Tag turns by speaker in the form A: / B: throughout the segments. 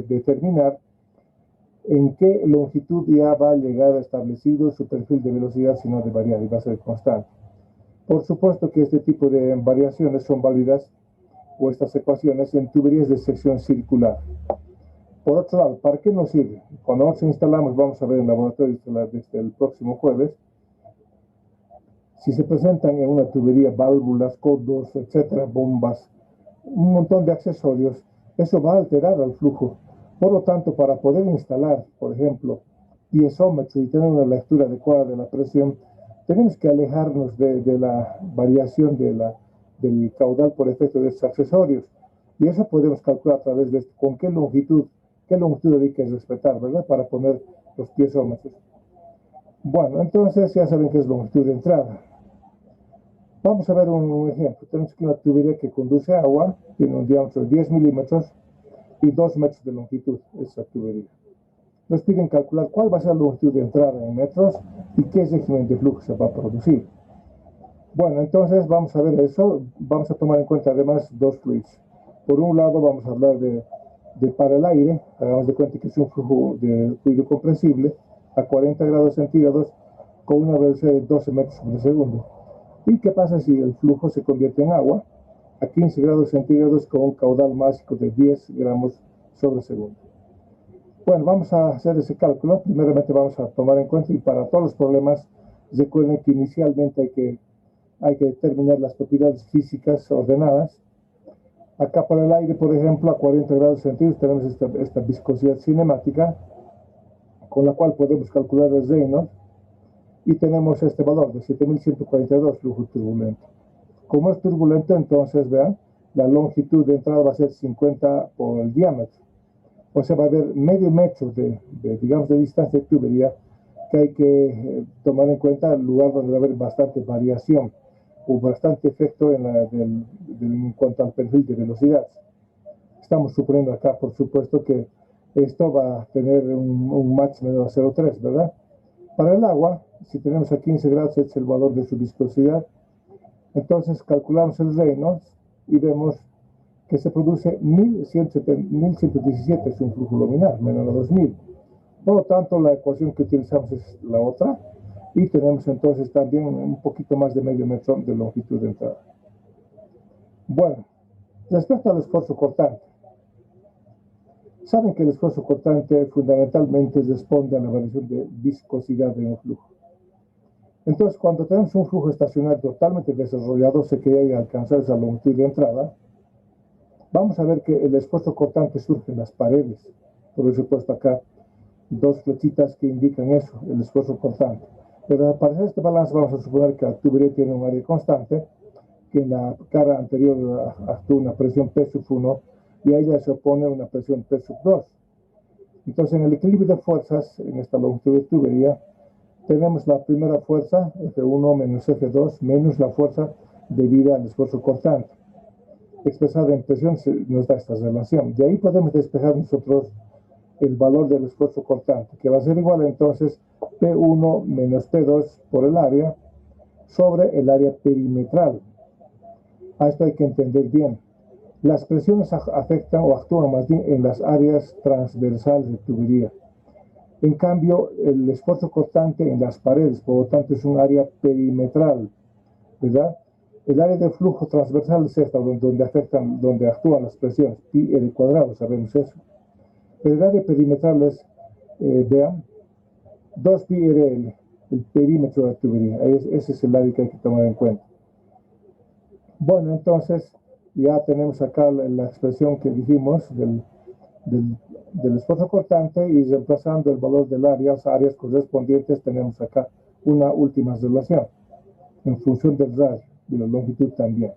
A: determinar en qué longitud ya va a llegar establecido su perfil de velocidad, si no de variar, y va a ser constante. Por supuesto que este tipo de variaciones son válidas, o estas ecuaciones, en tuberías de sección circular. Por otro lado, ¿para qué nos sirve? Cuando nos instalamos, vamos a ver en laboratorio desde el próximo jueves, si se presentan en una tubería válvulas, codos, etcétera, bombas, un montón de accesorios, eso va a alterar el flujo. Por lo tanto, para poder instalar, por ejemplo, piezómetro y tener una lectura adecuada de la presión, tenemos que alejarnos de la variación del caudal por efecto de estos accesorios. Y eso podemos calcular a través de con qué longitud hay que respetar, ¿verdad? Para poner los piezómetros. Bueno, entonces ya saben qué es longitud de entrada. Vamos a ver un ejemplo. Tenemos aquí una tubería que conduce agua, tiene un diámetro de 10 milímetros y 2 metros de longitud, esa tubería. Nos piden calcular cuál va a ser la longitud de entrada en metros y qué régimen de flujo se va a producir. Bueno, entonces vamos a ver eso. Vamos a tomar en cuenta además dos fluidos. Por un lado vamos a hablar de para el aire. Hagamos de cuenta que es un flujo de fluido compresible a 40 grados centígrados con una velocidad de 12 metros por segundo. ¿Y qué pasa si el flujo se convierte en agua a 15 grados centígrados con un caudal máximo de 10 gramos sobre segundo? Bueno, vamos a hacer ese cálculo. Primeramente vamos a tomar en cuenta, y para todos los problemas, recuerden que inicialmente hay que determinar las propiedades físicas ordenadas. Acá para el aire, por ejemplo, a 40 grados centígrados tenemos esta viscosidad cinemática, con la cual podemos calcular el Reynolds, y tenemos este valor de 7142 flujo turbulento. Como es turbulento, entonces vean, la longitud de entrada va a ser 50 por el diámetro. O sea, va a haber medio metro digamos, de distancia de tubería que hay que tomar en cuenta, el lugar donde va a haber bastante variación o bastante efecto en cuanto al perfil de velocidad. Estamos suponiendo acá, por supuesto, que esto va a tener un máximo de 0,3, ¿verdad? Para el agua, si tenemos a 15 grados, este es el valor de su viscosidad. Entonces calculamos el Reynolds y vemos que se produce 1117, es un flujo luminar, menos 2000. Por lo tanto, la ecuación que utilizamos es la otra, y tenemos entonces también un poquito más de medio metro de longitud de entrada. Bueno, respecto al esfuerzo cortante, saben que el esfuerzo cortante fundamentalmente responde a la variación de viscosidad de un flujo. Entonces, cuando tenemos un flujo estacionario totalmente desarrollado, se quiere alcanzar esa longitud de entrada, vamos a ver que el esfuerzo cortante surge en las paredes. Por eso he puesto acá dos flechitas que indican eso, el esfuerzo cortante. Pero para hacer este balance vamos a suponer que la tubería tiene un área constante, que en la cara anterior actúa una presión P sub 1 y a ella se opone una presión P sub 2. Entonces, en el equilibrio de fuerzas, en esta longitud de tubería, tenemos la primera fuerza, F1 menos F2, menos la fuerza debida al esfuerzo cortante. Expresada en presión nos da esta relación. De ahí podemos despejar nosotros el valor del esfuerzo cortante, que va a ser igual entonces P1 menos P2 por el área sobre el área perimetral. A esto hay que entender bien. Las presiones afectan o actúan más bien en las áreas transversales de tubería. En cambio, el esfuerzo cortante en las paredes, por lo tanto, es un área perimetral, ¿verdad? El área de flujo transversal es esta, donde actúan las presiones, pi r cuadrado, sabemos eso. Pero el área perimetral es, vean, 2 pi r l, el perímetro de la tubería. Ese es el área que hay que tomar en cuenta. Bueno, entonces, ya tenemos acá la expresión que dijimos del esfuerzo cortante, y reemplazando el valor del área, las áreas correspondientes, tenemos acá una última relación en función del radio y la longitud también.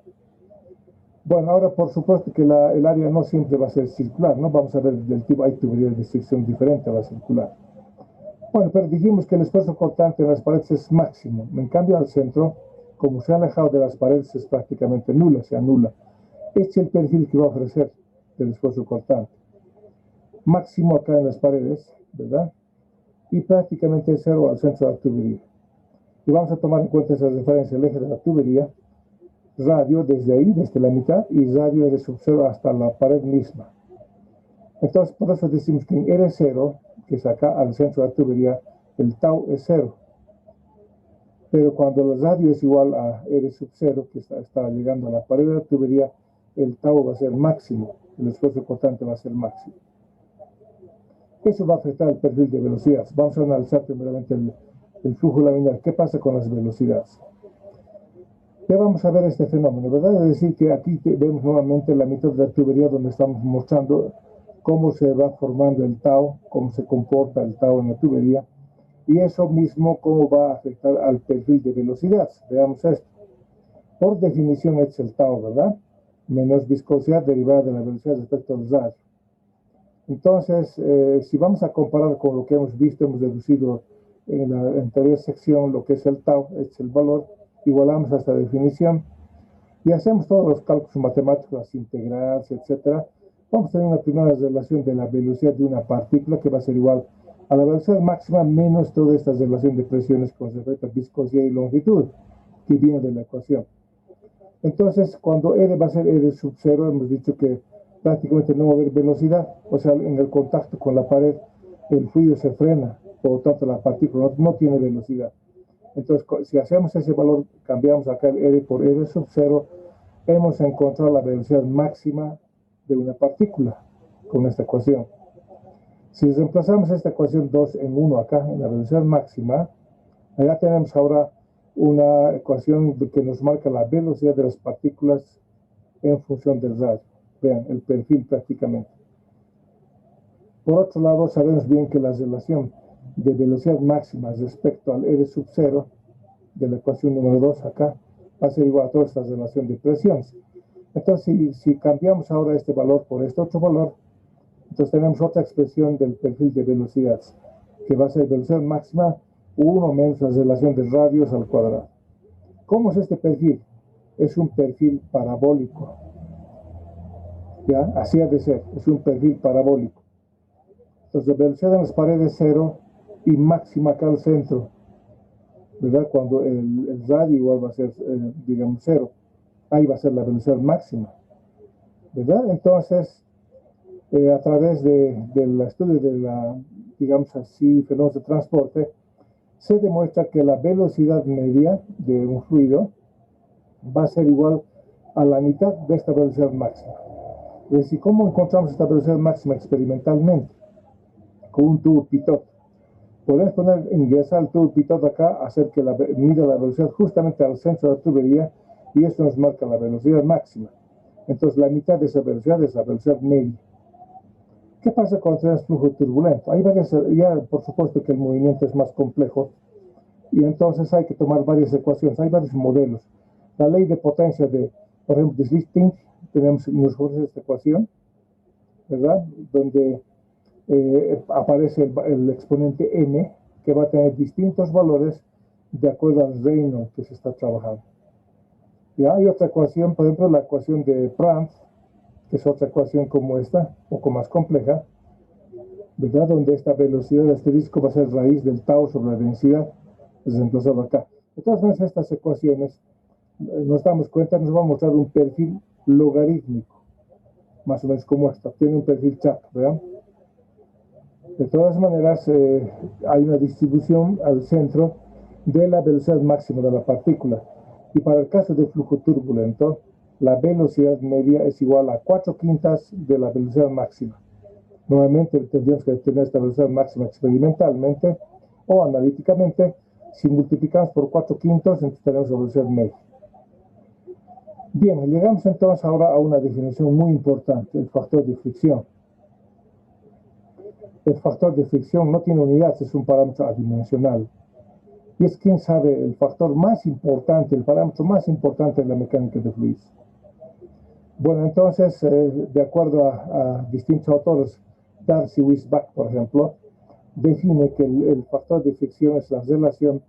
A: Bueno, ahora por supuesto que el área no siempre va a ser circular, ¿no? Vamos a ver del tipo, hay tuberías de sección diferente a la circular. Bueno, pero dijimos que el esfuerzo cortante en las paredes es máximo. En cambio, al centro, como se ha alejado de las paredes, es prácticamente nula, se anula. Este es el perfil que va a ofrecer del esfuerzo cortante. Máximo acá en las paredes, ¿verdad? Y prácticamente cero al centro de la tubería. Y vamos a tomar en cuenta esa referencia, el eje de la tubería, radio desde ahí, desde la mitad, y radio de subsuelo hasta la pared misma. Entonces, por eso decimos que en R0, que es acá al centro de la tubería, el tau es 0. Pero cuando el radio es igual a R sub 0, que está llegando a la pared de la tubería, el tau va a ser máximo, el esfuerzo cortante va a ser máximo. Eso va a afectar el perfil de velocidad. Vamos a analizar primeramente el flujo laminar. ¿Qué pasa con las velocidades? Ya vamos a ver este fenómeno, ¿verdad? Es decir, que aquí vemos nuevamente la mitad de la tubería donde estamos mostrando cómo se va formando el tau, cómo se comporta el tau en la tubería, y eso mismo cómo va a afectar al perfil de velocidad. Veamos esto. Por definición es el tau, ¿verdad? Menos viscosidad derivada de la velocidad respecto al radio. Entonces, si vamos a comparar con lo que hemos visto, hemos deducido en la anterior sección lo que es el tau, es el valor, igualamos a esta definición y hacemos todos los cálculos matemáticos, las integrales, etc. Vamos a tener una primera relación de la velocidad de una partícula que va a ser igual a la velocidad máxima menos toda esta relación de presiones con respecto a viscosidad y longitud que viene de la ecuación. Entonces, cuando R va a ser R sub 0, hemos dicho que prácticamente no va a haber velocidad, o sea, en el contacto con la pared el fluido se frena, por lo tanto la partícula no tiene velocidad. Entonces, si hacemos ese valor, cambiamos acá el R por R sub 0, hemos encontrado la velocidad máxima de una partícula con esta ecuación. Si reemplazamos esta ecuación 2 en 1 acá, en la velocidad máxima, allá tenemos ahora una ecuación que nos marca la velocidad de las partículas en función del radio. Vean, el perfil prácticamente. Por otro lado, sabemos bien que la relación de velocidad máxima respecto al R sub 0 de la ecuación número 2 acá va a ser igual a toda esta relación de presiones. Entonces, si cambiamos ahora este valor por este otro valor, entonces tenemos otra expresión del perfil de velocidad, que va a ser velocidad máxima 1 menos la relación de radios al cuadrado. ¿Cómo es este perfil? Es un perfil parabólico. ¿Ya? Así ha de ser, es un perfil parabólico. Entonces, velocidad en las paredes 0 y máxima acá al centro, ¿verdad? Cuando el radio igual va a ser, digamos, 0. Ahí va a ser la velocidad máxima, ¿verdad? Entonces, a través del estudio de la, digamos así, fenómenos de transporte, se demuestra que la velocidad media de un fluido va a ser igual a la mitad de esta velocidad máxima. Es decir, ¿cómo encontramos esta velocidad máxima experimentalmente? Con un tubo pitot. Podemos ingresar el tubo pitot acá, hacer que mida la velocidad justamente al centro de la tubería y eso nos marca la velocidad máxima. Entonces, la mitad de esa velocidad es la velocidad media. ¿Qué pasa cuando tenemos flujo turbulento? Hay varias, ya por supuesto que el movimiento es más complejo y entonces hay que tomar varias ecuaciones, hay varios modelos. La ley de potencia de, por ejemplo, de Schlichting, tenemos nosotros esta ecuación, ¿verdad? Donde aparece el exponente m, que va a tener distintos valores de acuerdo al reino que se está trabajando. Y hay otra ecuación, por ejemplo, la ecuación de Prandtl, que es otra ecuación como esta, un poco más compleja, ¿verdad? Donde esta velocidad de asterisco va a ser raíz del tau sobre la densidad, es reemplazado acá. De todas maneras, estas ecuaciones, nos damos cuenta, nos va a mostrar un perfil logarítmico, más o menos como esta, tiene un perfil Chapman, ¿verdad? De todas maneras, hay una distribución al centro de la velocidad máxima de la partícula. Y para el caso de flujo turbulento, la velocidad media es igual a 4/5 de la velocidad máxima. Nuevamente tendríamos que tener esta velocidad máxima experimentalmente o analíticamente. Si multiplicamos por 4/5, entonces tenemos la velocidad media. Bien, llegamos entonces ahora a una definición muy importante, el factor de fricción. El factor de fricción no tiene unidades, es un parámetro adimensional. Y es, quién sabe, el factor más importante, el parámetro más importante en la mecánica de fluidos. Bueno, entonces, de acuerdo a distintos autores, Darcy Weisbach, por ejemplo, define que el factor de fricción es la relación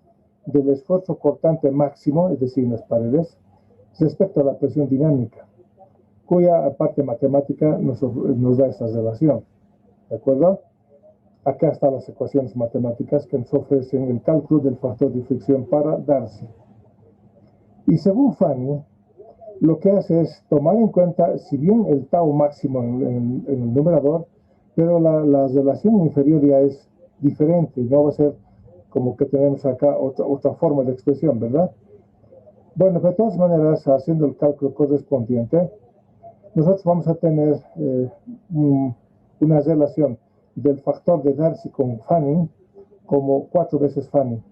A: del esfuerzo cortante máximo, es decir, en las paredes, respecto a la presión dinámica, cuya parte matemática nos da esta relación. ¿De acuerdo? Acá están las ecuaciones matemáticas que nos ofrecen el cálculo del factor de fricción para Darcy. Y según Fanny, lo que hace es tomar en cuenta, si bien el tau máximo en el numerador, pero la relación inferior ya es diferente, no va a ser como que tenemos acá otra forma de expresión, ¿verdad? Bueno, de todas maneras, haciendo el cálculo correspondiente, nosotros vamos a tener una relación del factor de Darcy con Fanning como 4 veces Fanning.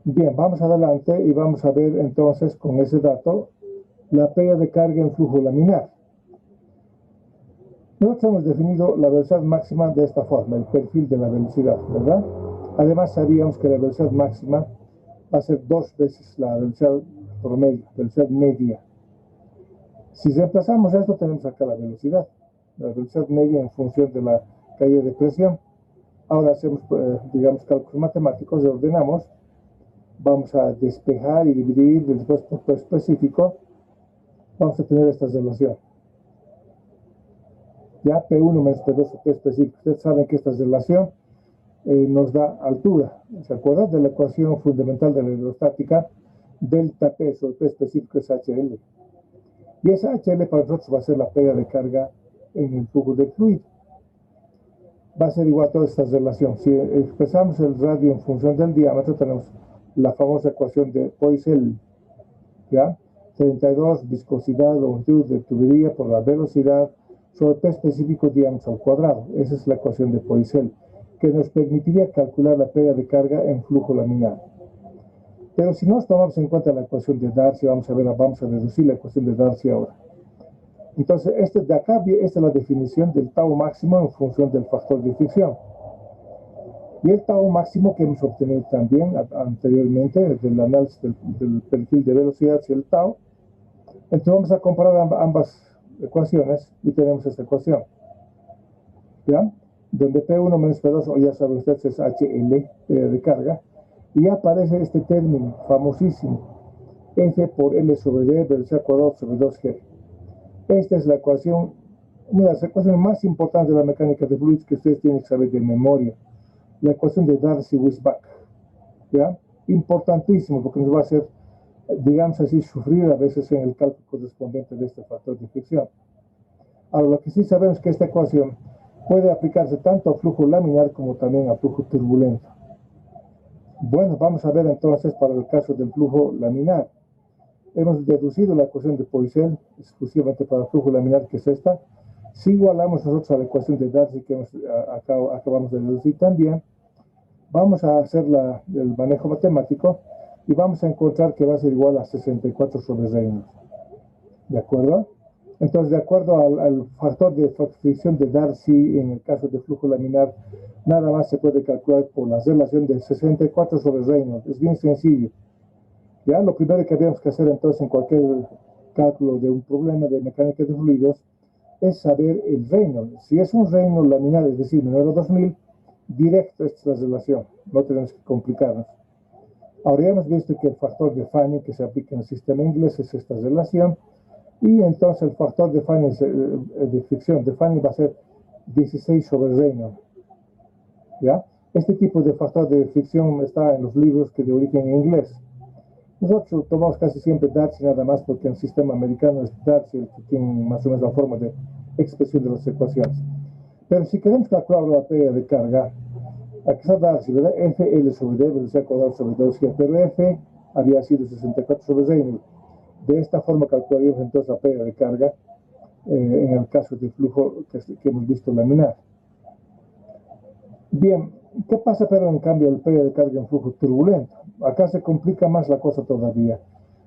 A: Bien, vamos adelante y vamos a ver entonces con ese dato la pega de carga en flujo laminar. Nosotros hemos definido la velocidad máxima de esta forma, el perfil de la velocidad, ¿verdad? Además sabíamos que la velocidad máxima va a ser 2 veces la velocidad promedio, velocidad media. Si reemplazamos esto, tenemos acá la velocidad media en función de la caída de presión. Ahora hacemos, digamos, cálculos matemáticos, ordenamos, vamos a despejar y dividir después por específico, vamos a tener esta relación. Ya P1 menos P2 o P específico. Ustedes saben que esta relación nos da altura. ¿Se acuerdan de la ecuación fundamental de la hidrostática? Delta P sobre P específico es HL. Y esa HL para nosotros va a ser la pega de carga en el flujo del fluido. Va a ser igual a toda esta relación. Si expresamos el radio en función del diámetro, tenemos la famosa ecuación de Poiseuille, ¿ya? 32 viscosidad, longitud de tubería por la velocidad sobre P específico diámetro al cuadrado. Esa es la ecuación de Poiseuille, que nos permitiría calcular la pega de carga en flujo laminar. Pero si no tomamos en cuenta la ecuación de Darcy, vamos a deducir la ecuación de Darcy ahora. Entonces, de acá, esta es la definición del tau máximo en función del factor de fricción. Y el tau máximo que hemos obtenido también anteriormente del análisis del perfil de velocidad y el tau. Entonces vamos a comparar ambas ecuaciones y tenemos esta ecuación, ¿ya? Donde P1 menos P2, o ya saben ustedes, es HL de carga, y aparece este término famosísimo, F por L sobre D, velocidad cuadrada sobre 2G. Esta es la ecuación, una de las ecuaciones más importantes de la mecánica de fluidos que ustedes tienen que saber de memoria, la ecuación de Darcy-Weisbach, ¿ya? Importantísimo, porque nos va a hacer, digamos así, sufrir a veces en el cálculo correspondiente de este factor de fricción. Ahora, lo que sí sabemos es que esta ecuación puede aplicarse tanto a flujo laminar como también a flujo turbulento. Bueno, vamos a ver entonces para el caso del flujo laminar. Hemos deducido la ecuación de Poiseuille exclusivamente para el flujo laminar, que es esta. Si igualamos nosotros a la ecuación de Darcy que acabamos de deducir también, vamos a hacer el manejo matemático y vamos a encontrar que va a ser igual a 64 sobre Reynolds. ¿De acuerdo? Entonces, de acuerdo al factor de fricción de Darcy en el caso de flujo laminar, nada más se puede calcular por la relación de 64 sobre Reynolds. Es bien sencillo. Ya, lo primero que habíamos que hacer entonces en cualquier cálculo de un problema de mecánica de fluidos es saber el Reynolds. Si es un Reynolds laminar, es decir, menor a 2000, directo esta es la relación. No tenemos que complicarnos. Ahora ya hemos visto que el factor de Fanning que se aplica en el sistema inglés es esta relación. Y entonces el factor de Fanning, de fricción de Fanning va a ser 16 sobre Reynolds. ¿Ya? Este tipo de factor de fricción está en los libros que de origen inglés. Nosotros tomamos casi siempre Darcy nada más porque en el sistema americano es Darcy el que tiene más o menos la forma de expresión de las ecuaciones. Pero si queremos calcular la pega de carga, aquí está Darcy, ¿verdad? FL sobre D, velocidad cuadrada sobre 2G, pero F había sido 64 sobre Reynolds. De esta forma calcularíamos entonces la pega de carga en el caso de flujo que hemos visto laminar. Bien, ¿qué pasa pero en cambio el pega de carga en flujo turbulento? Acá se complica más la cosa todavía,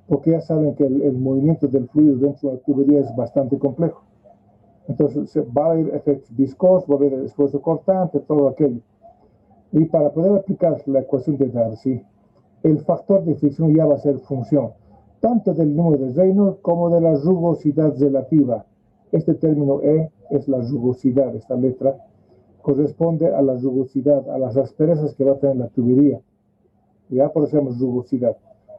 A: porque ya saben que el movimiento del fluido dentro de la tubería es bastante complejo. Entonces va a haber efectos viscosos, va a haber esfuerzo cortante, todo aquello. Y para poder aplicar la ecuación de Darcy, el factor de fricción ya va a ser función tanto del número de Reynolds como de la rugosidad relativa. Este término E es la rugosidad, esta letra corresponde a la rugosidad, a las asperezas que va a tener la tubería. Ya por eso llamamos rugosidad.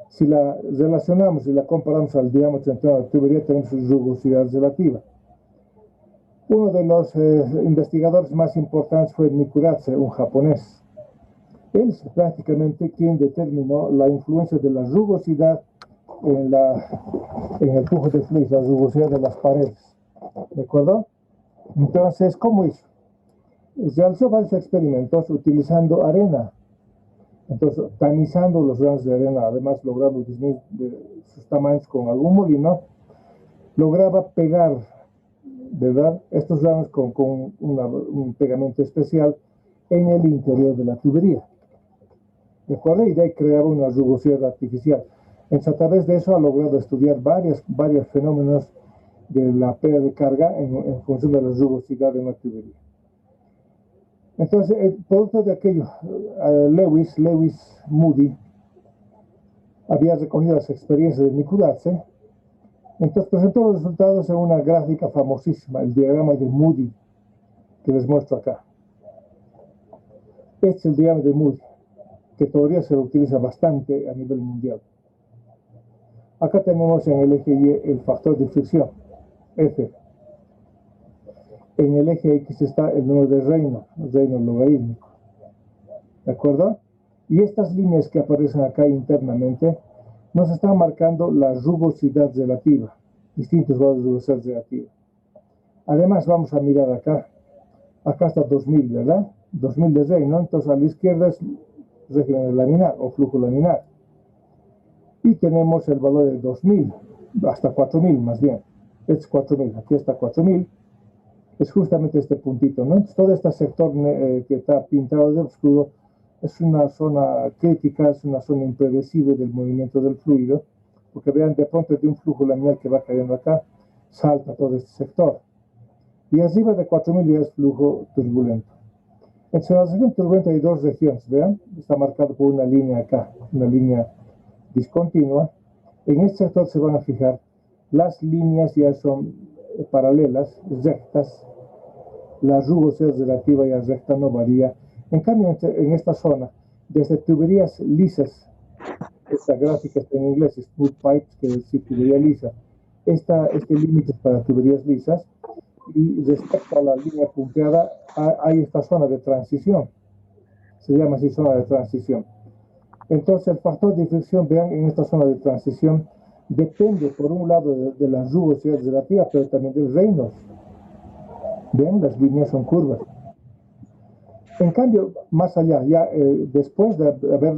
A: Si la relacionamos y la comparamos al diámetro entre la tubería, tenemos rugosidad relativa. Uno de los investigadores más importantes fue Nikuratse, un japonés. Él es prácticamente quien determinó la influencia de la rugosidad en el flujo de fluidos, la rugosidad de las paredes. ¿De acuerdo? Entonces, ¿cómo hizo? Realizó varios experimentos utilizando arena. Entonces, tamizando los granos de arena, además logrando disminuir sus tamaños con algún molino, lograba pegar, ¿verdad?, estos granos con un pegamento especial en el interior de la tubería. ¿De acuerdo? Y de ahí creaba una rugosidad artificial. Entonces, a través de eso ha logrado estudiar varios fenómenos de la pérdida de carga en función de la rugosidad de una tubería. Entonces, el producto de aquello, Lewis Moody, había recogido las experiencias de Nikudatse. Entonces presentó los resultados en una gráfica famosísima, el diagrama de Moody, que les muestro acá. Este es el diagrama de Moody, que todavía se lo utiliza bastante a nivel mundial. Acá tenemos en el eje Y el factor de fricción, F. En el eje X está el número de Reynolds logarítmico. ¿De acuerdo? Y estas líneas que aparecen acá internamente nos están marcando la rugosidad relativa, distintos valores de rugosidad relativa. Además, vamos a mirar acá. Acá está 2000, ¿verdad? 2000 de Reynolds, entonces a la izquierda es régimen laminar o flujo laminar. Y tenemos el valor de 2000, hasta 4000 más bien. Este es 4000, aquí está 4000. Es justamente este puntito, ¿no? Entonces, todo este sector que está pintado de oscuro es una zona crítica, es una zona impredecible del movimiento del fluido, porque vean, de pronto de un flujo laminar que va cayendo acá, salta todo este sector. Y arriba de 4000 ya es flujo turbulento. Entonces, en la región turbulenta hay dos regiones, vean, está marcado por una línea acá, una línea discontinua. En este sector se van a fijar, las líneas ya son paralelas, rectas, la rugosidad relativa ya recta no varía. En cambio, en esta zona, desde tuberías lisas, esta gráfica está en inglés, smooth pipes, que es decir, tubería lisa, este límite es para tuberías lisas, y respecto a la línea punteada, hay esta zona de transición, se llama así zona de transición. Entonces, el factor de fricción, vean, en esta zona de transición, depende por un lado de la rugosidad relativa, pero también del Reynolds. Vean, las líneas son curvas. En cambio, más allá, ya después de haber,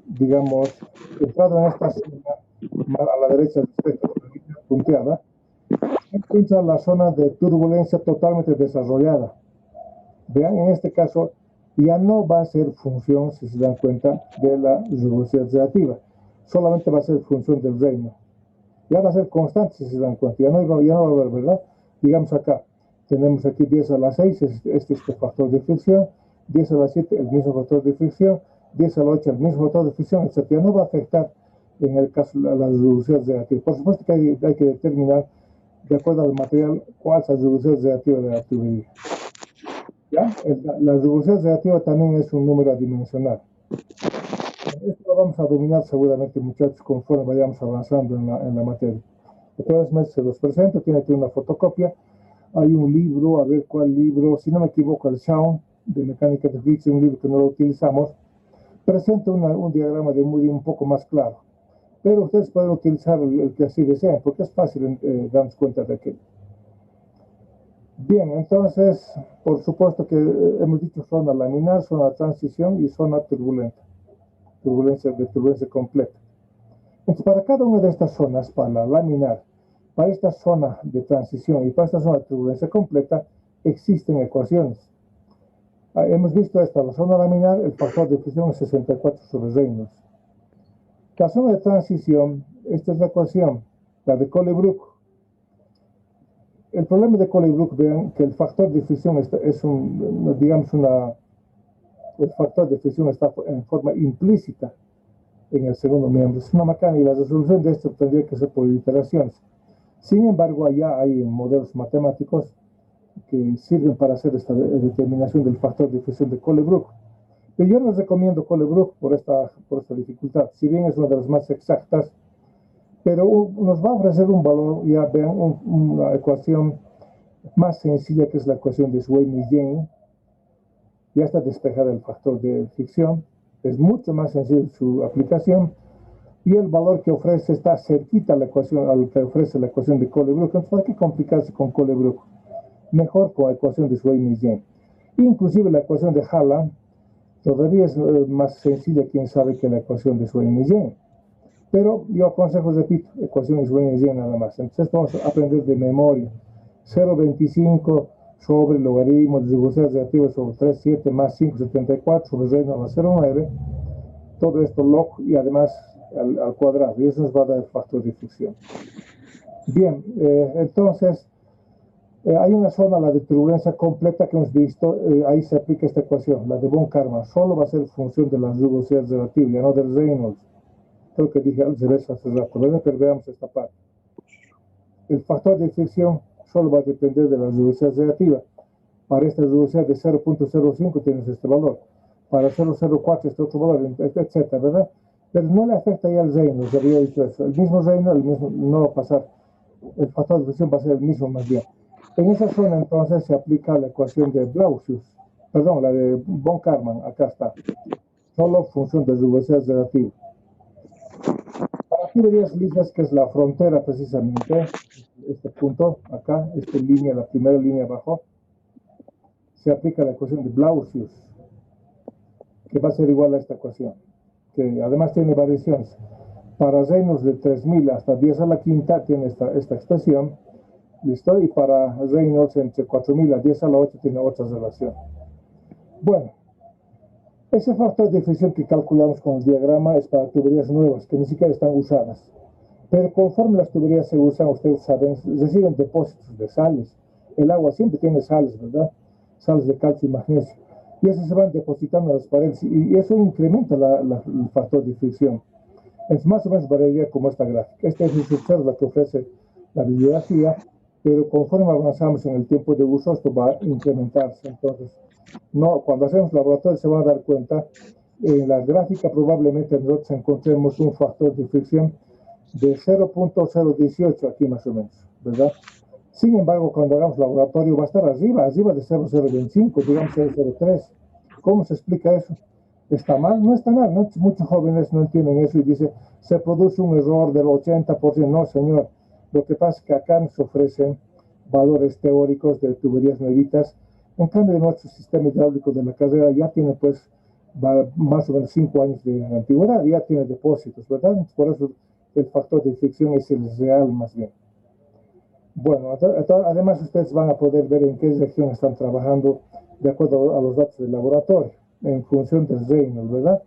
A: digamos, entrado en esta zona a la derecha respecto a la línea punteada, se encuentra la zona de turbulencia totalmente desarrollada. Vean, en este caso, ya no va a ser función, si se dan cuenta, de la rugosidad relativa. Solamente va a ser función del reino. Ya va a ser constante, si se dan cuenta. Ya no va a haber, ¿verdad? Digamos acá, tenemos aquí 10 a la 6, este es el factor de fricción, 10 a la 7, el mismo factor de fricción, 10 a la 8, el mismo factor de fricción, etc. Ya no va a afectar, en el caso de la rugosidad relativa. Por supuesto que hay que determinar, de acuerdo al material, cuál es la rugosidad relativa de la tubería. ¿Ya? La rugosidad relativa también es un número adimensional. Esto lo vamos a dominar seguramente, muchachos, conforme vayamos avanzando en la materia. De todas maneras, se los presento, tiene aquí una fotocopia. Hay un libro, a ver cuál libro, si no me equivoco, el Shawn de mecánica de fricción, un libro que no lo utilizamos, presenta un diagrama de Moody un poco más claro. Pero ustedes pueden utilizar el que así deseen, porque es fácil darnos cuenta de aquello. Bien, entonces, por supuesto que hemos dicho zona laminar, zona de transición y zona turbulenta, turbulencia completa. Entonces, para cada una de estas zonas, para la laminar, para esta zona de transición y para esta zona de turbulencia completa, existen ecuaciones. Hemos visto esta, la zona laminar, el factor de fricción es 64 sobre Reynolds. La zona de transición, esta es la ecuación, la de Colebrook. El problema de Colebrook, vean que el factor de fricción es digamos, el factor de fricción está en forma implícita en el segundo miembro. Es una mecánica y la resolución de esto tendría que ser por iteraciones. Sin embargo, allá hay modelos matemáticos que sirven para hacer esta determinación del factor de fricción de Colebrook. Pero yo no recomiendo Colebrook por esta dificultad, si bien es una de las más exactas, pero nos va a ofrecer un valor, ya vean, una ecuación más sencilla, que es la ecuación de Sweeney-Jane. Ya está despejada el factor de fricción, es mucho más sencilla su aplicación, y el valor que ofrece está cerquita a la ecuación, al que ofrece la ecuación de Colebrook. Entonces, ¿para qué complicarse con Colebrook? mejor con la ecuación de Sway-Millén. Inclusive la ecuación de Hallan todavía es más sencilla, quién sabe, que la ecuación de Sway-Millén. Pero yo aconsejo, repito, ecuación de Sway-Millén nada más. Entonces vamos a aprender de memoria. 0,25 sobre logaritmo de desigualdades relativas sobre 3,7 más 5,74 sobre Reynolds a 0,9. Todo esto log y además al cuadrado. Y eso nos va a dar el factor de fricción. Bien, entonces hay una zona, la de turbulencia completa que hemos visto, ahí se aplica esta ecuación, la de von Karman, solo va a ser función de las velocidades relativas, ya no del Reynolds. Creo que dije al revés hace rato, ¿verdad? Pero veamos esta parte. El factor de fricción solo va a depender de las velocidades relativas. Para esta velocidad de 0,05 tienes este valor, para 0,04 este otro valor, etcétera, ¿verdad? Pero no le afecta ya al Reynolds, había dicho eso. El mismo Reynolds, no va a pasar, el factor de fricción va a ser el mismo más bien. En esa zona entonces se aplica la ecuación de Blausius, perdón, la de von Karman, acá está, solo función de velocidades relativas. Para tuberías lisas, que es la frontera precisamente, este punto acá, esta línea, la primera línea abajo, se aplica la ecuación de Blausius, que va a ser igual a esta ecuación, que además tiene variaciones. Para Reynolds de 3000 hasta 10 a la quinta tiene esta expresión, ¿listo? Y para Reynolds entre 4000 a 10 a la 8 tiene otra relación. Bueno, ese factor de fricción que calculamos con el diagrama es para tuberías nuevas, que ni siquiera están usadas. Pero conforme las tuberías se usan, ustedes saben, reciben depósitos de sales. El agua siempre tiene sales, ¿verdad? Sales de calcio y magnesio. Y eso se van depositando en las paredes y eso incrementa el factor de fricción. Es más o menos variaría como esta gráfica. Esta es la que ofrece la bibliografía, pero conforme avanzamos en el tiempo de uso, esto va a incrementarse. Entonces, no, cuando hacemos laboratorio se van a dar cuenta, en la gráfica probablemente nosotros encontremos un factor de fricción de 0,018 aquí más o menos, ¿verdad? Sin embargo, cuando hagamos laboratorio va a estar arriba de 0,025, digamos 0,03. ¿Cómo se explica eso? ¿Está mal? No está mal, ¿no? Muchos jóvenes no entienden eso y dicen, se produce un error del 80%. No, señor. Lo que pasa es que acá nos ofrecen valores teóricos de tuberías nuevitas. En cambio, nuestro sistema hidráulico de la carrera ya tiene, pues, más o menos 5 años de antigüedad, ya tiene depósitos, ¿verdad? Por eso el factor de fricción es el real más bien. Bueno, además ustedes van a poder ver en qué región están trabajando de acuerdo a los datos del laboratorio, en función del Reynolds, ¿verdad?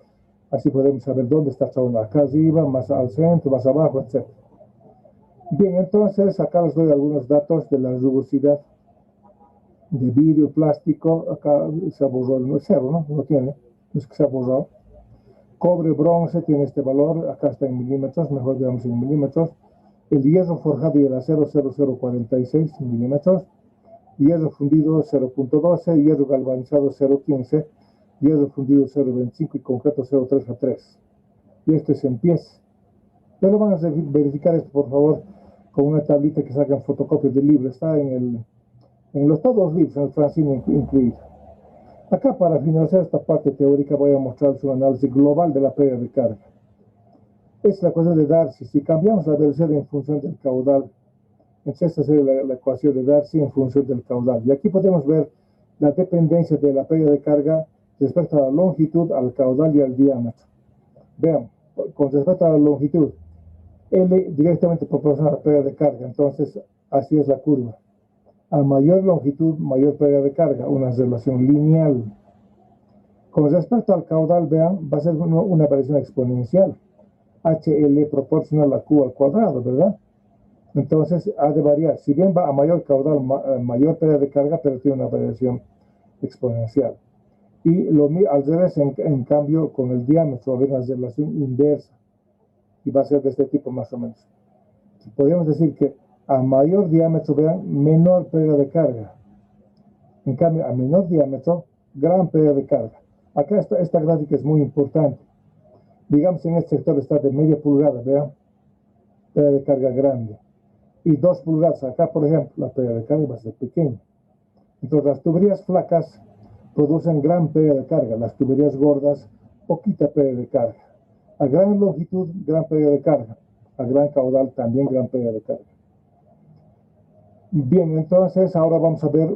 A: Así podemos saber dónde está trabajando, acá arriba, más al centro, más abajo, etc. Bien, entonces acá les doy algunos datos de la rugosidad de vidrio, plástico. Acá se ha borrado el cero, ¿no? No tiene, no es que se ha borrado. Cobre, bronce tiene este valor, acá está en milímetros, mejor veamos en milímetros. El hierro forjado y el acero 0,046 milímetros, hierro fundido 0,12, hierro galvanizado 0,15, hierro fundido 0,25 y concreto 0,3 a 3. Y esto es en pies. Pero van a verificar esto, por favor, con una tablita que sacan fotocopias del libro. Está en todos los libros, en el Francine incluido. Acá, para finalizar esta parte teórica, voy a mostrarles un análisis global de la pérdida de carga. Es la cuestión de Darcy. Si cambiamos la velocidad en función del caudal, entonces esta sería la ecuación de Darcy en función del caudal. Y aquí podemos ver la dependencia de la pérdida de carga respecto a la longitud, al caudal y al diámetro. Vean, con respecto a la longitud, L directamente proporciona la pérdida de carga. Entonces, así es la curva. A mayor longitud, mayor pérdida de carga, una relación lineal. Con respecto al caudal, vean, va a ser una variación exponencial. HL proporciona la Q al cuadrado, ¿verdad? Entonces ha de variar. Si bien va a mayor caudal, mayor pérdida de carga, pero tiene una variación exponencial. Y al revés, en cambio, con el diámetro va a haber una relación inversa. Y va a ser de este tipo más o menos. Podríamos decir que a mayor diámetro, vean, menor pérdida de carga. En cambio, a menor diámetro, gran pérdida de carga. Acá esta gráfica es muy importante. Digamos, en este sector está de media pulgada, vean, pérdida de carga grande. Y 2 pulgadas, acá por ejemplo, la pérdida de carga va a ser pequeña. Entonces las tuberías flacas producen gran pérdida de carga, las tuberías gordas, poquita pérdida de carga. A gran longitud, gran pérdida de carga. A gran caudal, también gran pérdida de carga. Bien, entonces ahora vamos a ver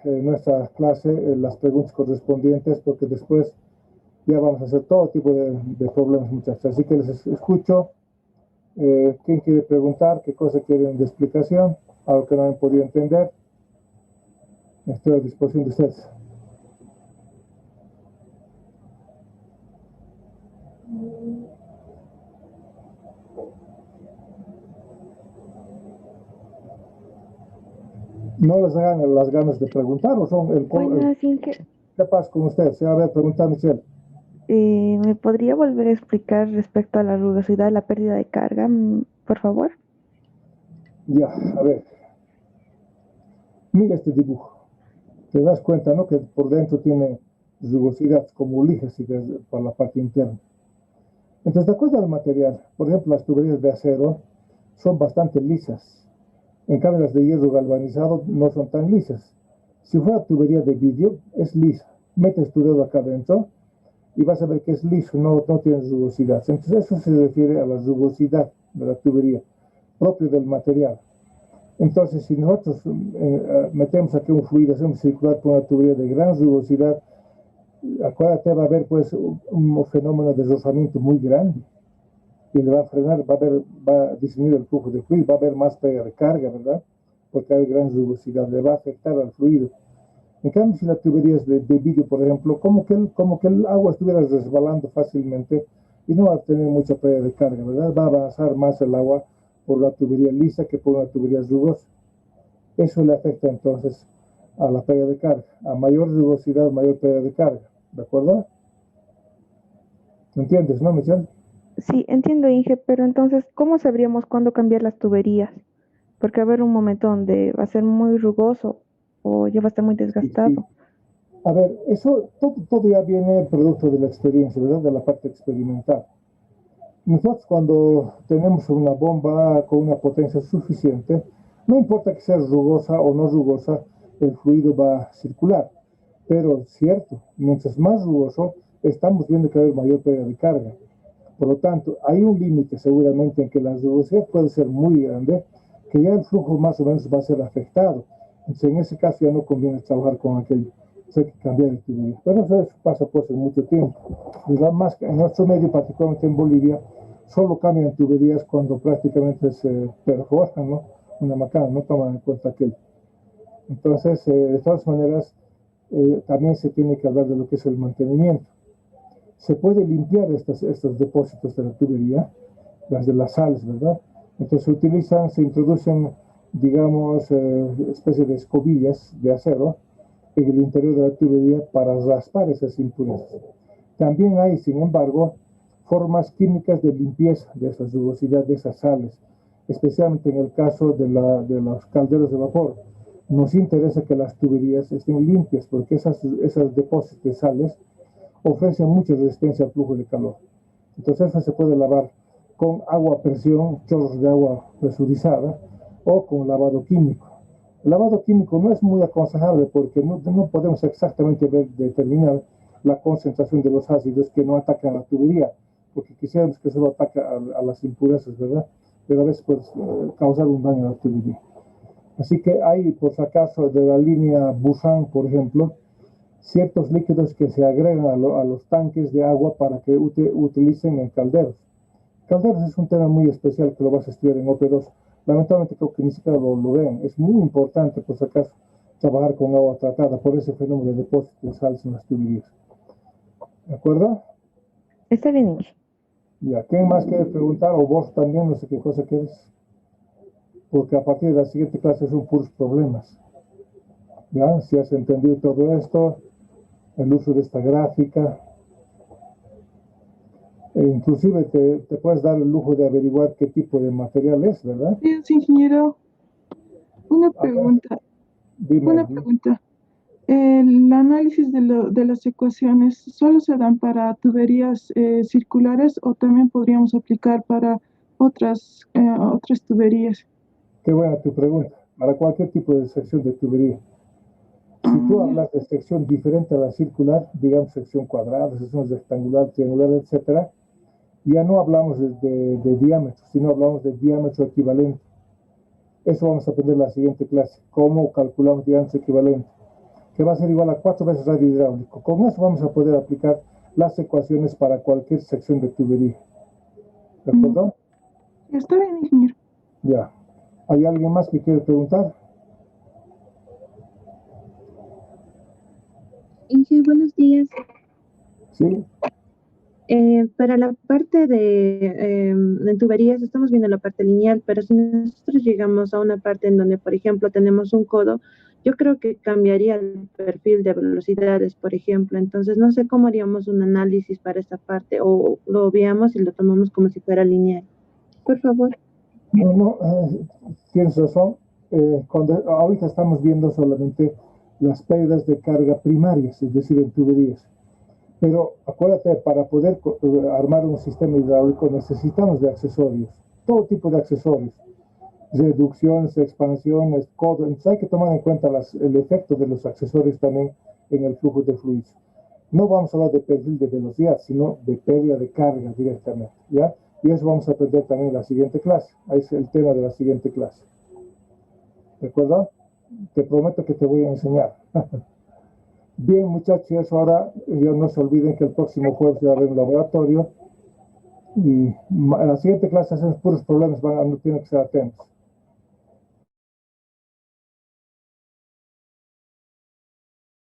A: nuestra clase, las preguntas correspondientes, porque después ya vamos a hacer todo tipo de problemas, muchachos. Así que les escucho. ¿Quién quiere preguntar? ¿Qué cosa quieren de explicación? Algo que no han podido entender. Estoy a disposición de ustedes. No les hagan las ganas de preguntar, o son
B: Bueno, sin que
A: ¿qué pasa con ustedes? A ver, pregunta Michelle.
B: ¿me podría volver a explicar respecto a la rugosidad, la pérdida de carga, por favor?
A: Ya, a ver. Mira este dibujo. Te das cuenta, ¿no? Que por dentro tiene rugosidad como lijas por la parte interna. Entonces, de acuerdo al material, por ejemplo, las tuberías de acero son bastante lisas. En cambio, las de hierro galvanizado no son tan lisas. Si fuera tubería de vidrio, es lisa. Metes tu dedo acá adentro y vas a ver que es liso, no tiene rugosidad. Entonces, eso se refiere a la rugosidad de la tubería, propio del material. Entonces, si nosotros metemos aquí un fluido, hacemos circular por una tubería de gran rugosidad, acuérdate, va a haber pues un fenómeno de rozamiento muy grande y le va a frenar, va a disminuir el flujo de fluido, va a haber más pega de carga, ¿verdad? Porque hay gran rugosidad, le va a afectar al fluido. En cambio, si la tubería es de vidrio, por ejemplo, como que el agua estuviera resbalando fácilmente y no va a tener mucha pega de carga, ¿verdad? Va a avanzar más el agua por la tubería lisa que por una tubería rugosa. Eso le afecta entonces a la pega de carga. A mayor rugosidad, mayor pega de carga. ¿De acuerdo? ¿Entiendes, no, Michelle?
B: Sí, entiendo, Inge, pero entonces, ¿cómo sabríamos cuándo cambiar las tuberías? Porque va a haber un momento donde va a ser muy rugoso o ya va a estar muy
A: Sí, sí.
B: desgastado.
A: A ver, eso todo ya viene producto de la experiencia, ¿verdad? De la parte experimental. Nosotros cuando tenemos una bomba con una potencia suficiente, no importa que sea rugosa o no rugosa, el fluido va a circular. Pero cierto, mientras más rugoso, estamos viendo que hay mayor pega de carga. Por lo tanto, hay un límite seguramente en que la rugosidad puede ser muy grande, que ya el flujo más o menos va a ser afectado. Entonces, en ese caso ya no conviene trabajar con aquello. Hay que cambiar de tubería. Pero eso pasa pues en mucho tiempo. Más que en nuestro medio, particularmente en Bolivia, solo cambian tuberías cuando prácticamente se perforan, ¿no? Una macana, no toman en cuenta aquello. Entonces, de todas maneras, también se tiene que hablar de lo que es el mantenimiento. Se puede limpiar estos depósitos de la tubería, las de las sales, ¿verdad? Entonces se introducen, digamos, especie de escobillas de acero en el interior de la tubería para raspar esas impurezas. También hay, sin embargo, formas químicas de limpieza de esa rugosidad, de esas sales, especialmente en el caso de los calderos de vapor. Nos interesa que las tuberías estén limpias porque esos depósitos de sales ofrecen mucha resistencia al flujo de calor. Entonces eso se puede lavar con agua a presión, chorros de agua presurizada o con lavado químico. El lavado químico no es muy aconsejable porque no podemos exactamente determinar la concentración de los ácidos que no atacan a la tubería, porque quisiéramos que solo ataque a las impurezas, ¿verdad? Pero a veces puede causar un daño a la tubería. Así que hay, por si acaso, de la línea Busan, por ejemplo, ciertos líquidos que se agregan a los tanques de agua para que utilicen en calderos. Calderos es un tema muy especial que lo vas a estudiar en OP2. Lamentablemente creo que ni siquiera lo ven. Es muy importante, por si acaso, trabajar con agua tratada por ese fenómeno de depósito de sales en las tuberías. ¿De acuerdo?
B: Está bien, Inge.
A: Ya, ¿quién más quiere preguntar? O vos también, no sé qué cosa quieres. Porque a partir de la siguiente clase son puros problemas. ¿Ya? Si has entendido todo esto, el uso de esta gráfica, inclusive te puedes dar el lujo de averiguar qué tipo de material es, ¿verdad?
C: Días, ingeniero. Una
A: A ver,
C: pregunta,
A: dime.
C: una pregunta. ¿El análisis de las ecuaciones solo se dan para tuberías circulares o también podríamos aplicar para otras tuberías?
A: Qué buena tu pregunta. Para cualquier tipo de sección de tubería. Si
C: Ah,
A: tú
C: ya.
A: hablas de sección diferente a la circular, digamos sección cuadrada, sección rectangular, triangular, etcétera, ya no hablamos de diámetro, sino hablamos de diámetro equivalente. Eso vamos a aprender en la siguiente clase, cómo calculamos diámetro equivalente, que va a ser igual a 4 veces radio hidráulico. Con eso vamos a poder aplicar las ecuaciones para cualquier sección de tubería. ¿De acuerdo?
C: Está bien, ingeniero.
A: Ya. ¿Hay alguien más que quiere preguntar?
D: Inge, buenos días.
A: Sí.
D: Para la parte de tuberías, estamos viendo la parte lineal, pero si nosotros llegamos a una parte en donde, por ejemplo, tenemos un codo, yo creo que cambiaría el perfil de velocidades, por ejemplo. Entonces, no sé cómo haríamos un análisis para esta parte o lo veamos y lo tomamos como si fuera lineal. Por favor.
A: No, tienes razón. Ahorita estamos viendo solamente las pérdidas de carga primarias, es decir, en tuberías. Pero acuérdate, para poder armar un sistema hidráulico necesitamos de accesorios, todo tipo de accesorios, reducciones, expansiones, codo. Entonces hay que tomar en cuenta el efecto de los accesorios también en el flujo de fluidos. No vamos a hablar de perfil de velocidad, sino de pérdida de carga directamente, ¿ya? Y eso vamos a aprender también en la siguiente clase. Ahí es el tema de la siguiente clase. ¿De acuerdo? Te prometo que te voy a enseñar. Bien, muchachos, ahora ya no se olviden que el próximo jueves va a haber un laboratorio y en la siguiente clase hacemos puros problemas, no tienen que ser atentos.